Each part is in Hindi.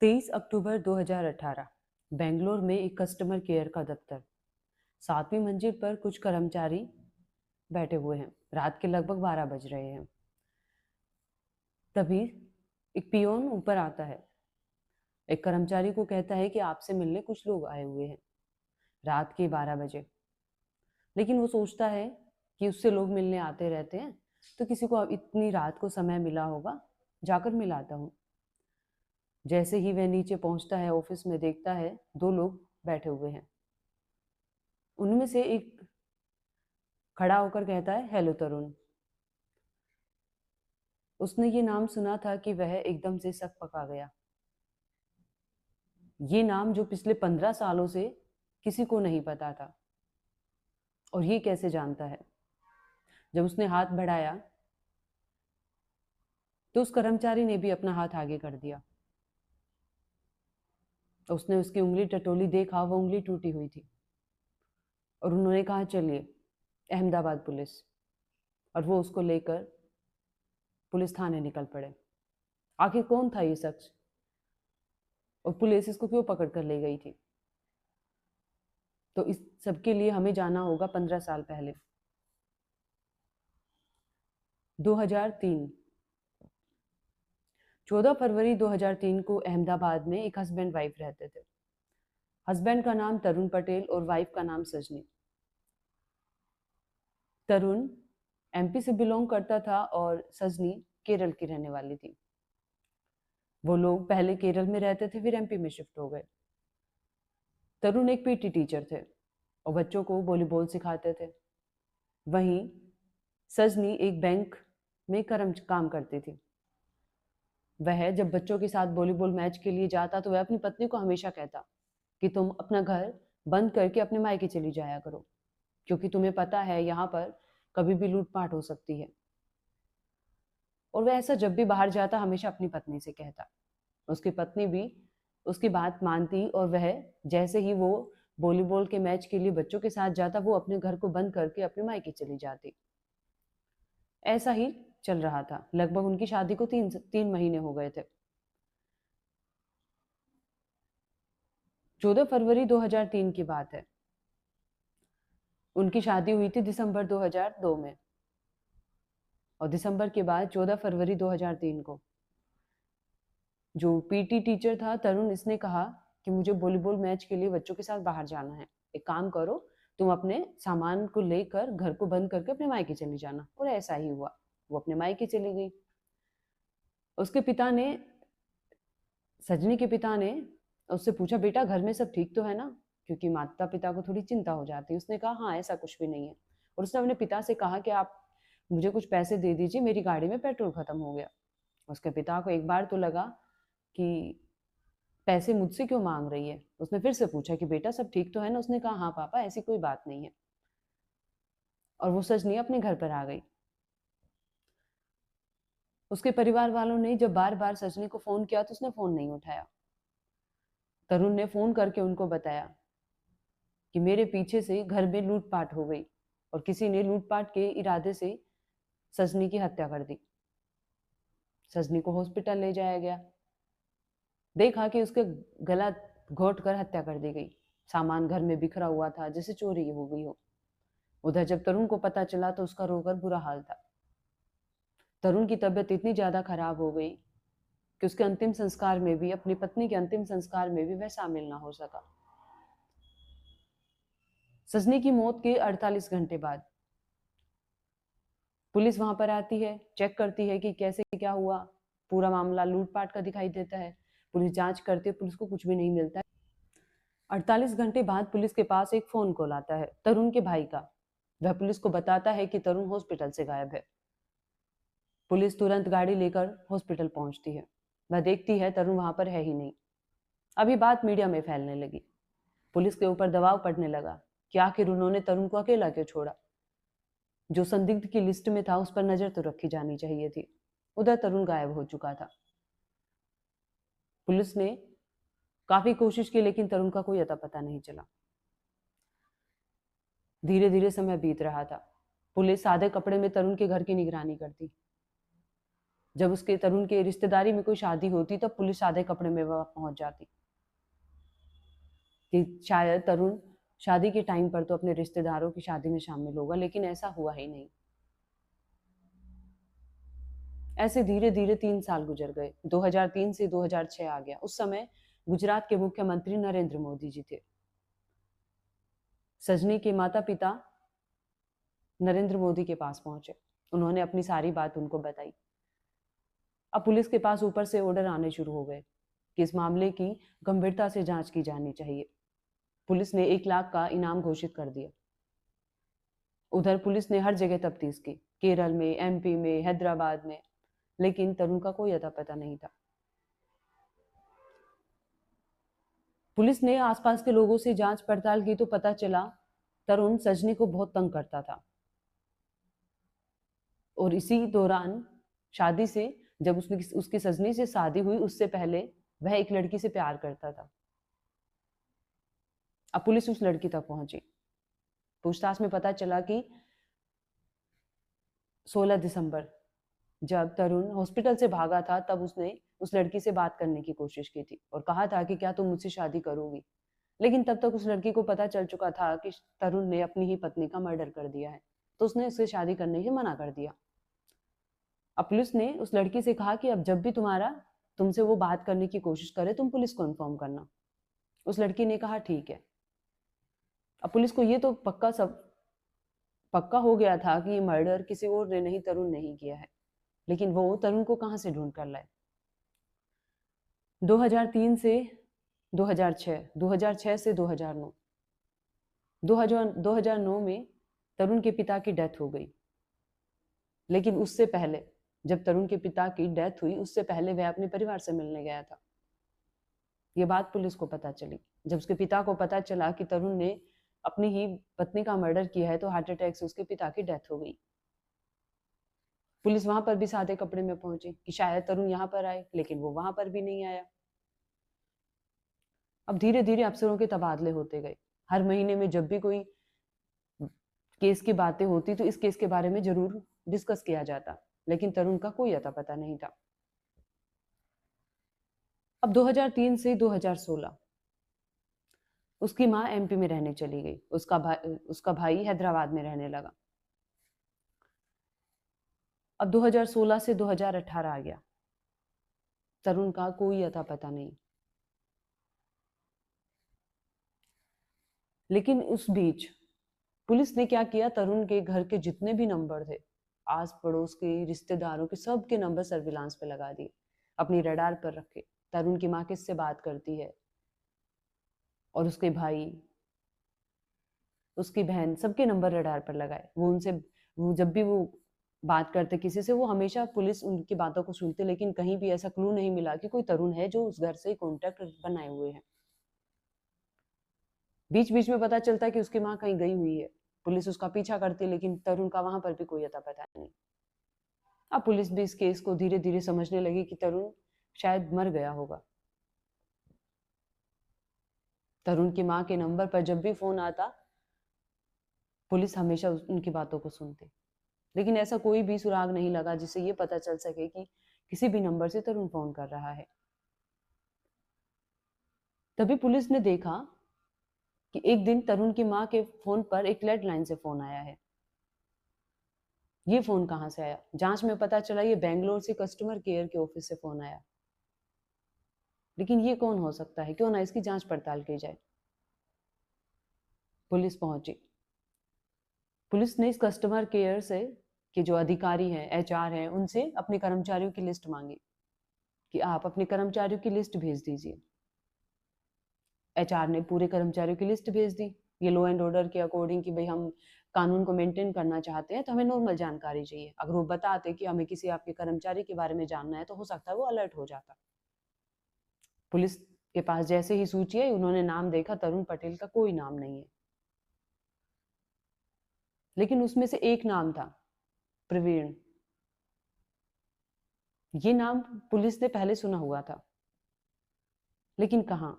23 अक्टूबर 2018 बेंगलोर में एक कस्टमर केयर का दफ्तर। 7वीं मंजिल पर कुछ कर्मचारी बैठे हुए हैं। रात के लगभग 12 बज रहे हैं। तभी एक पियोन ऊपर आता है। एक कर्मचारी को कहता है कि आपसे मिलने कुछ लोग आए हुए हैं। रात के 12 बजे। लेकिन वो सोचता है कि उससे लोग मिलने आते रहते हैं, तो किसी को अब इतनी रात को समय मिला होगा, जाकर मिलाता हूँ। जैसे ही वह नीचे पहुंचता है, ऑफिस में देखता है 2 लोग बैठे हुए हैं। उनमें से एक खड़ा होकर कहता है, हेलो तरुण। उसने ये नाम सुना था कि वह एकदम से सक पका गया। ये नाम जो पिछले 15 सालों से किसी को नहीं पता था। और ये कैसे जानता है? जब उसने हाथ बढ़ाया तो उस कर्मचारी ने भी अपना हाथ आगे कर दिया। उसने उसकी उंगली टटोली, देखा वो उंगली टूटी हुई थी। और उन्होंने कहा, चलिए अहमदाबाद पुलिस। और वो उसको लेकर पुलिस थाने निकल पड़े। आखिर कौन था ये शख्स और पुलिस इसको क्यों पकड़ कर ले गई थी? तो इस सब के लिए हमें जाना होगा 15 साल पहले। 2003 14 फरवरी 2003 को अहमदाबाद में एक हस्बैंड वाइफ रहते थे। हस्बैंड का नाम तरुण पटेल और वाइफ का नाम सजनी। तरुण एमपी से बिलोंग करता था और सजनी केरल की रहने वाली थी। वो लोग पहले केरल में रहते थे, फिर एमपी में शिफ्ट हो गए। तरुण एक पीटी टीचर थे और बच्चों को वॉलीबॉल सिखाते थे। वहीं सजनी एक बैंक में काम करती थी। वह जब बच्चों के साथ वॉलीबॉल मैच के लिए जाता तो वह अपनी पत्नी को हमेशा कहता कि तुम अपना घर बंद करके अपने मायके चली जाया करो, क्योंकि तुम्हें पता है यहाँ पर कभी भी लूटपाट हो सकती है। और वह ऐसा जब भी बाहर जाता हमेशा अपनी पत्नी से कहता। उसकी पत्नी भी उसकी बात मानती और वह जैसे ही वो वॉलीबॉल के मैच के लिए बच्चों के साथ जाता, वो अपने घर को बंद करके अपने मायके चली जाती। ऐसा ही चल रहा था। लगभग उनकी शादी को तीन महीने हो गए थे। 14 फरवरी 2003 की बात है। उनकी शादी हुई थी दिसंबर 2002 में। और दिसंबर के बाद 14 फरवरी 2003 को जो पीटी टीचर था तरुण, इसने कहा कि मुझे वॉलीबॉल मैच के लिए बच्चों के साथ बाहर जाना है। एक काम करो, तुम अपने सामान को लेकर घर को बंद करके अपने मायके चली जाना। और ऐसा ही हुआ। वो अपने मायके चली गई। उसके पिता ने सजनी के पिता ने उससे पूछा, बेटा घर में सब ठीक तो है ना? क्योंकि माता पिता को थोड़ी चिंता हो जाती है। उसने कहा, हाँ ऐसा कुछ भी नहीं है। और उसने अपने पिता से कहा कि आप मुझे कुछ पैसे दे दीजिए, मेरी गाड़ी में पेट्रोल खत्म हो गया। उसके पिता को एक बार तो लगा कि पैसे मुझसे क्यों मांग रही है। उसने फिर से पूछा कि बेटा सब ठीक तो है ना? उसने कहा, हाँ पापा ऐसी कोई बात नहीं है। और वो सजनी अपने घर पर आ गई। उसके परिवार वालों ने जब बार बार सजनी को फोन किया तो उसने फोन नहीं उठाया। तरुण ने फोन करके उनको बताया कि मेरे पीछे से घर में लूटपाट हो गई और किसी ने लूटपाट के इरादे से सजनी की हत्या कर दी। सजनी को हॉस्पिटल ले जाया गया। देखा कि उसके गला घोट कर हत्या कर दी गई। सामान घर में बिखरा हुआ था, जैसे चोरी हो गई हो। उधर जब तरुण को पता चला तो उसका रोकर बुरा हाल था। तरुण की तबीयत इतनी ज्यादा खराब हो गई कि उसके अंतिम संस्कार में भी, अपनी पत्नी के अंतिम संस्कार में भी वह शामिल ना हो सका। सजनी की मौत के 48 घंटे बाद पुलिस वहां पर आती है, चेक करती है कि कैसे क्या हुआ। पूरा मामला लूटपाट का दिखाई देता है। पुलिस जांच करती है, पुलिस को कुछ भी नहीं मिलता है। 48 घंटे बाद पुलिस के पास एक फोन कॉल आता है तरुण के भाई का। वह पुलिस को बताता है कि तरुण हॉस्पिटल से गायब है। पुलिस तुरंत गाड़ी लेकर हॉस्पिटल पहुंचती है। वह देखती है तरुण वहां पर है ही नहीं। अभी बात मीडिया में फैलने लगी। पुलिस के ऊपर दबाव पड़ने लगा कि आखिर उन्होंने तरुण को अकेला क्यों छोड़ा। जो संदिग्ध की लिस्ट में था उस पर नजर तो रखी जानी चाहिए थी। उधर तरुण गायब हो चुका था। पुलिस ने काफी कोशिश की, लेकिन तरुण का कोई अता पता नहीं चला। धीरे धीरे समय बीत रहा था। पुलिस सादे कपड़े में तरुण के घर की निगरानी करती। जब उसके तरुण के रिश्तेदारी में कोई शादी होती तब पुलिस सादे कपड़े में वहां पहुंच जाती कि शायद तरुण शादी के टाइम पर तो अपने रिश्तेदारों की शादी में शामिल होगा, लेकिन ऐसा हुआ ही नहीं। ऐसे धीरे धीरे 3 साल गुजर गए। 2003 से 2006 आ गया। उस समय गुजरात के मुख्यमंत्री नरेंद्र मोदी जी थे। सजनी के माता पिता नरेंद्र मोदी के पास पहुंचे। उन्होंने अपनी सारी बात उनको बताई। अब पुलिस के पास ऊपर से ऑर्डर आने शुरू हो गए कि इस मामले की गंभीरता से जांच की जानी चाहिए। पुलिस ने 1 लाख का इनाम घोषित कर दिया। उधर पुलिस ने हर जगह तफ्तीश की, केरल में, एमपी में, हैदराबाद में, लेकिन तरुण का कोई अता पता नहीं था। पुलिस ने आसपास के लोगों से जांच पड़ताल की तो पता चला तरुण सजनी को बहुत तंग करता था। और इसी दौरान शादी से, जब उसकी सजनी से शादी हुई, उससे पहले वह एक लड़की से प्यार करता था। अब पुलिस उस लड़की तक पहुंची। पूछताछ में पता चला कि 16 दिसंबर जब तरुण हॉस्पिटल से भागा था, तब उसने उस लड़की से बात करने की कोशिश की थी और कहा था कि क्या तुम मुझसे शादी करोगी। लेकिन तब तक उस लड़की को पता चल चुका था कि तरुण ने अपनी ही पत्नी का मर्डर कर दिया है, तो उसने उससे शादी करने से मना कर दिया। अब पुलिस ने उस लड़की से कहा कि अब जब भी तुमसे वो बात करने की कोशिश करे, तुम पुलिस को इन्फॉर्म करना। उस लड़की ने कहा ठीक है। अब पुलिस को ये तो पक्का हो गया था कि ये मर्डर किसी और ने नहीं, तरुण ने ही किया है, लेकिन वो तरुण को कहां से ढूंढ कर लाए। 2003 से 2006, 2006 से 2009, 2009 में तरुण के पिता की डेथ हो गई। लेकिन उससे पहले, जब तरुण के पिता की डेथ हुई, उससे पहले वह अपने परिवार से मिलने गया था। ये बात पुलिस को पता चली। जब उसके पिता को पता चला कि तरुण ने अपनी ही पत्नी का मर्डर किया है, तो हार्ट अटैक से उसके पिता की डेथ हो गई। पुलिस वहां पर भी सादे कपड़े में पहुंची कि शायद तरुण यहाँ पर आए, लेकिन वो वहां पर भी नहीं आया। अब धीरे धीरे अफसरों के तबादले होते गए। हर महीने में जब भी कोई केस की बातें होती तो इस केस के बारे में जरूर डिस्कस किया जाता, लेकिन तरुण का कोई अता पता नहीं था। अब 2003 से 2016 उसकी माँ एमपी में रहने चली गई। उसका भाई हैदराबाद में रहने लगा। अब 2016 से 2018 आ गया। तरुण का कोई अता पता नहीं। लेकिन उस बीच पुलिस ने क्या किया, तरुण के घर के जितने भी नंबर थे, आस पड़ोस के, रिश्तेदारों के, सबके नंबर सर्विलांस पे लगा दिए, अपनी रडार पर रखे। तरुण की माँ किससे बात करती है, और उसके भाई, उसकी बहन, सबके नंबर रडार पर लगाए। वो जब भी वो बात करते किसी से, वो हमेशा पुलिस उनकी बातों को सुनते, लेकिन कहीं भी ऐसा क्लू नहीं मिला कि कोई तरुण है जो उस घर से कॉन्टेक्ट बनाए हुए हैं। बीच बीच में पता चलता है कि उसकी माँ कहीं गई हुई है। पुलिस उसका पीछा करती, लेकिन तरुण का वहां पर भी कोई अता पता नहीं। अब पुलिस भी इस केस को धीरे धीरे समझने लगी कि तरुण शायद मर गया होगा। तरुण की माँ के नंबर पर जब भी फोन आता, पुलिस हमेशा उनकी बातों को सुनती, लेकिन ऐसा कोई भी सुराग नहीं लगा जिससे ये पता चल सके कि किसी भी नंबर से तरुण फोन कर रहा है। तभी पुलिस ने देखा कि एक दिन तरुण की माँ के फोन पर एक लैंडलाइन से फोन आया है। ये फोन कहां से आया? जांच में पता चला ये बेंगलोर से कस्टमर केयर के ऑफिस से फोन आया। लेकिन ये कौन हो सकता है? क्यों ना इसकी जांच पड़ताल की जाए। पुलिस पहुंची। पुलिस ने इस कस्टमर केयर से के जो अधिकारी हैं, एचआर हैं, उनसे अपने कर्मचारियों की लिस्ट मांगी कि आप अपने कर्मचारियों की लिस्ट भेज दीजिए। एचआर ने पूरे कर्मचारियों की लिस्ट भेज दी। ये लॉ एंड ऑर्डर के अकॉर्डिंग कि भाई हम कानून को मेंटेन करना चाहते हैं, तो हमें नॉर्मल जानकारी चाहिए। अगर वो बताते कि हमें किसी आपके कर्मचारी के बारे में जानना है, तो हो सकता है वो अलर्ट हो जाता। पुलिस के पास जैसे ही सूची आई, उन्होंने नाम देखा, तरुण पटेल का कोई नाम नहीं है। लेकिन उसमें से एक नाम था, प्रवीण। ये नाम पुलिस ने पहले सुना हुआ था, लेकिन कहां?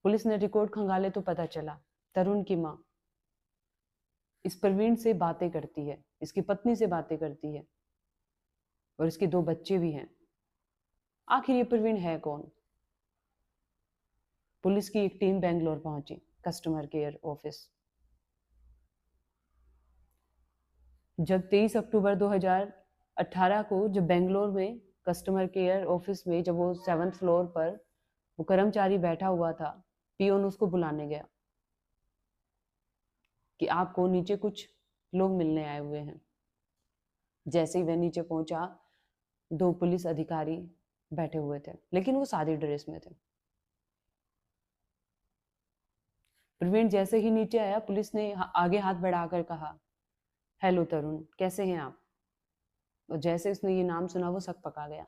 पुलिस ने रिकॉर्ड खंगाले तो पता चला तरुण की माँ इस प्रवीण से बातें करती है, इसकी पत्नी से बातें करती है। और इसके 2 बच्चे भी हैं। आखिर ये प्रवीण है कौन? पुलिस की एक टीम बेंगलोर पहुंची, कस्टमर केयर ऑफिस। जब 23 अक्टूबर 2018 को जब बेंगलोर में कस्टमर केयर ऑफिस में जब वो 7th फ्लोर पर वो कर्मचारी बैठा हुआ था, पियोन उसको बुलाने गया कि आपको नीचे कुछ लोग मिलने आए हुए हैं। जैसे ही वह नीचे पहुंचा, 2 पुलिस अधिकारी बैठे हुए थे, लेकिन वो सादी ड्रेस में थे। प्रवीण जैसे ही नीचे आया, पुलिस ने आगे हाथ बढ़ाकर कहा, हेलो तरुण, कैसे हैं आप? और जैसे उसने ये नाम सुना, वो सक पका गया।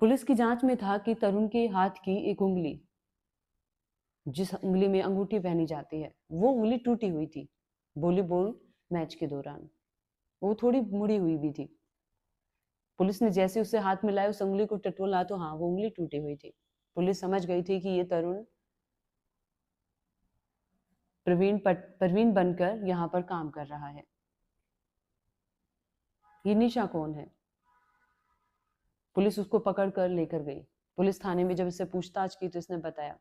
पुलिस की जांच में था कि तरुण के हाथ की एक उंगली, जिस उंगली में अंगूठी पहनी जाती है, वो उंगली टूटी हुई थी वॉलीबॉल मैच के दौरान। वो थोड़ी मुड़ी हुई भी थी। पुलिस ने जैसे उससे हाथ मिलाया, उस उंगली को टटोला, तो हाँ, वो उंगली टूटी हुई थी। पुलिस समझ गई थी कि ये तरुण प्रवीण बनकर यहाँ पर काम कर रहा है। ये निशा कौन है? पुलिस उसको पकड़ कर लेकर गई। पुलिस थाने में जब इससे पूछताछ की तो इसने बताया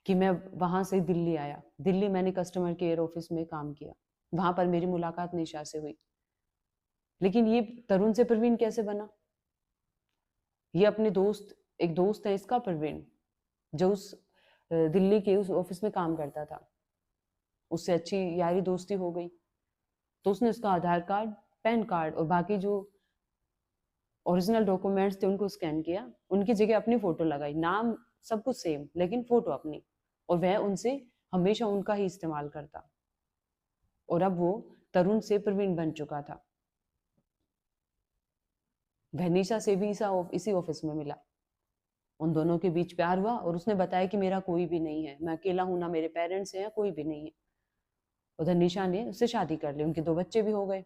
कि मैं वहां से दिल्ली आया, दिल्ली मैंने कस्टमर केयर ऑफिस में काम किया, वहां पर मेरी मुलाकात निशा से हुई। लेकिन ये तरुण से प्रवीण कैसे बना? ये अपने दोस्त, एक दोस्त है इसका प्रवीण, जो उस दिल्ली के उस ऑफिस में काम करता था, उससे अच्छी यारी दोस्ती हो गई। तो उसने उसका आधार कार्ड, पैन कार्ड और बाकी जो ओरिजिनल डॉक्यूमेंट्स थे उनको स्कैन किया, उनकी जगह अपनी फोटो लगाई, नाम सब कुछ सेम लेकिन फोटो अपनी, और वह उनसे हमेशा उनका ही इस्तेमाल करता। और अब वो तरुण से प्रवीण बन चुका था। वह निशा से भी इसी ऑफिस में मिला। उन दोनों के बीच प्यार हुआ और उसने बताया कि मेरा कोई भी नहीं है, मैं अकेला हूं, ना मेरे पेरेंट्स हैं, कोई भी नहीं है। उधर निशा ने उससे शादी कर ली, उनके 2 बच्चे भी हो गए।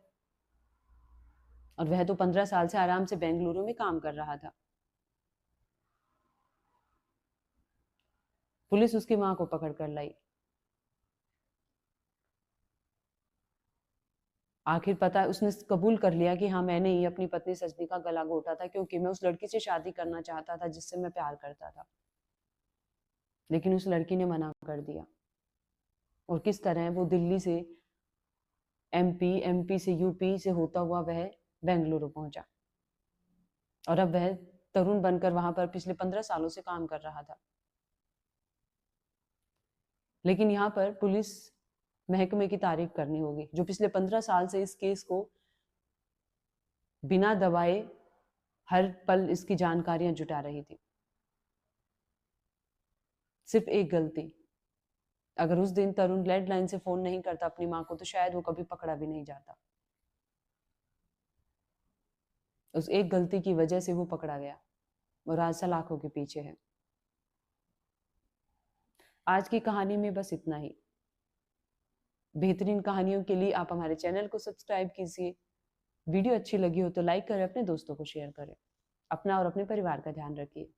और वह तो 15 साल से आराम से बेंगलुरु में काम कर रहा था। पुलिस उसकी मां को पकड़ कर लाई। आखिर पता उसने कबूल कर लिया कि हाँ, मैंने ही अपनी पत्नी सजनी का गला घोटा था, क्योंकि मैं उस लड़की से शादी करना चाहता था जिससे मैं प्यार करता था, लेकिन उस लड़की ने मना कर दिया। और किस तरह वो दिल्ली से एमपी, एमपी से यूपी से होता हुआ वह बेंगलुरु पहुंचा, और अब वह तरुण बनकर वहां पर पिछले 15 सालों से काम कर रहा था। लेकिन यहाँ पर पुलिस महकमे की तारीफ करनी होगी, जो पिछले 15 साल से इस केस को बिना दबाए हर पल इसकी जानकारियां जुटा रही थी। सिर्फ एक गलती, अगर उस दिन तरुण लैंडलाइन से फोन नहीं करता अपनी मां को, तो शायद वो कभी पकड़ा भी नहीं जाता। उस एक गलती की वजह से वो पकड़ा गया और आज सलाखों के पीछे है। आज की कहानी में बस इतना ही। बेहतरीन कहानियों के लिए आप हमारे चैनल को सब्सक्राइब कीजिए। वीडियो अच्छी लगी हो तो लाइक करें, अपने दोस्तों को शेयर करें। अपना और अपने परिवार का ध्यान रखिए।